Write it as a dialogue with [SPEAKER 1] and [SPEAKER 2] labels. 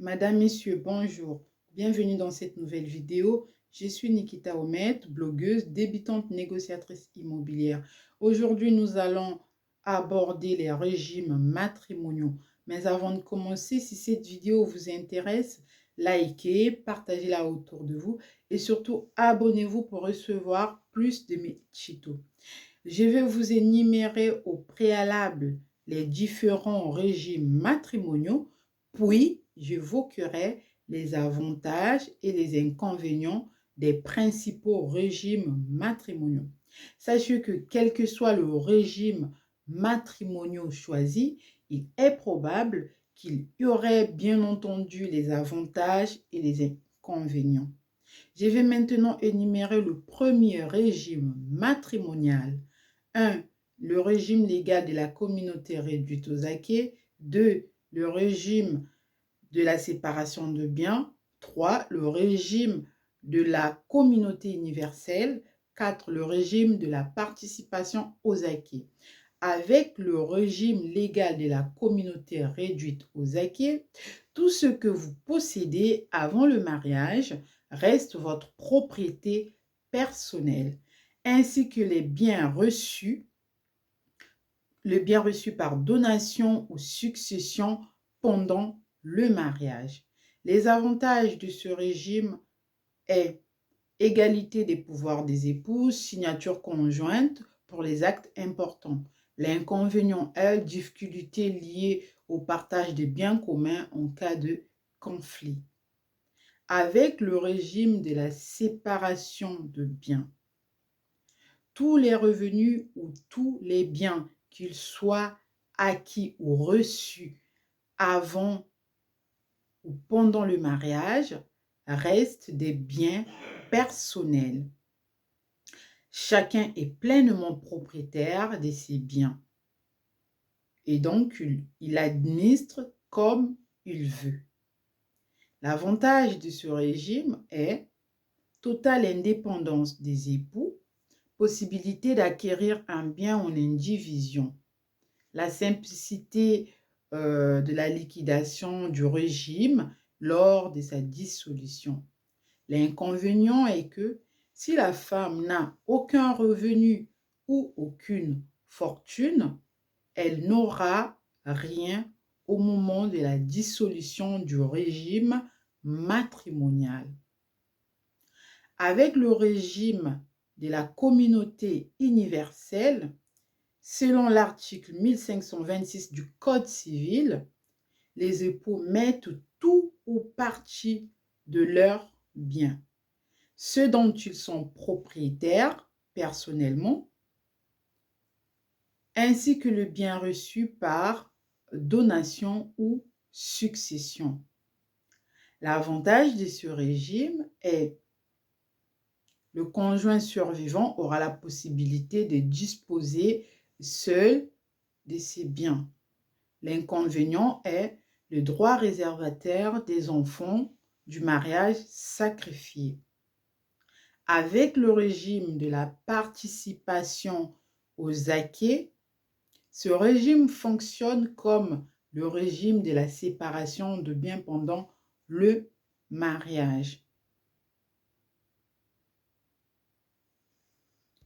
[SPEAKER 1] Madame, Messieurs, bonjour. Bienvenue dans cette nouvelle vidéo. Je suis Nikita Omet, blogueuse, débutante négociatrice immobilière. Aujourd'hui, nous allons aborder les régimes matrimoniaux. Mais avant de commencer, si cette vidéo vous intéresse, likez, partagez-la autour de vous et surtout abonnez-vous pour recevoir plus de mes tutos. Je vais vous énumérer au préalable les différents régimes matrimoniaux, puis j'évoquerai les avantages et les inconvénients des principaux régimes matrimoniaux. Sachez que quel que soit le régime matrimonial choisi, il est probable qu'il y aurait bien entendu les avantages et les inconvénients. Je vais maintenant énumérer le premier régime matrimonial. 1. Le régime légal de la communauté réduite aux acquis. 2. Le régime de la séparation de biens. 3. Le régime de la communauté universelle. 4. Le régime de la participation aux acquis. Avec le régime légal de la communauté réduite aux acquis, tout ce que vous possédez avant le mariage reste votre propriété personnelle, ainsi que les biens reçus, le bien reçu par donation ou succession pendant le mariage. Les avantages de ce régime est égalité des pouvoirs des épouses, signature conjointe pour les actes importants. L'inconvénient est difficulté liée au partage des biens communs en cas de conflit. Avec le régime de la séparation de biens, tous les revenus ou tous les biens, qu'ils soient acquis ou reçus avant ou pendant le mariage, restent des biens personnels. Chacun est pleinement propriétaire de ses biens et donc il administre comme il veut. L'avantage de ce régime est totale indépendance des époux, possibilité d'acquérir un bien en indivision, la simplicité de la liquidation du régime lors de sa dissolution. L'inconvénient est que si la femme n'a aucun revenu ou aucune fortune, elle n'aura rien au moment de la dissolution du régime matrimonial. Avec le régime de la communauté universelle, selon l'article 1526 du Code civil, les époux mettent tout ou partie de leurs biens, ce dont ils sont propriétaires personnellement, ainsi que le bien reçu par donation ou succession. L'avantage de ce régime est le conjoint survivant aura la possibilité de disposer seul de ses biens. L'inconvénient est le droit réservataire des enfants du mariage sacrifié. Avec le régime de la participation aux acquis, ce régime fonctionne comme le régime de la séparation de biens pendant le mariage.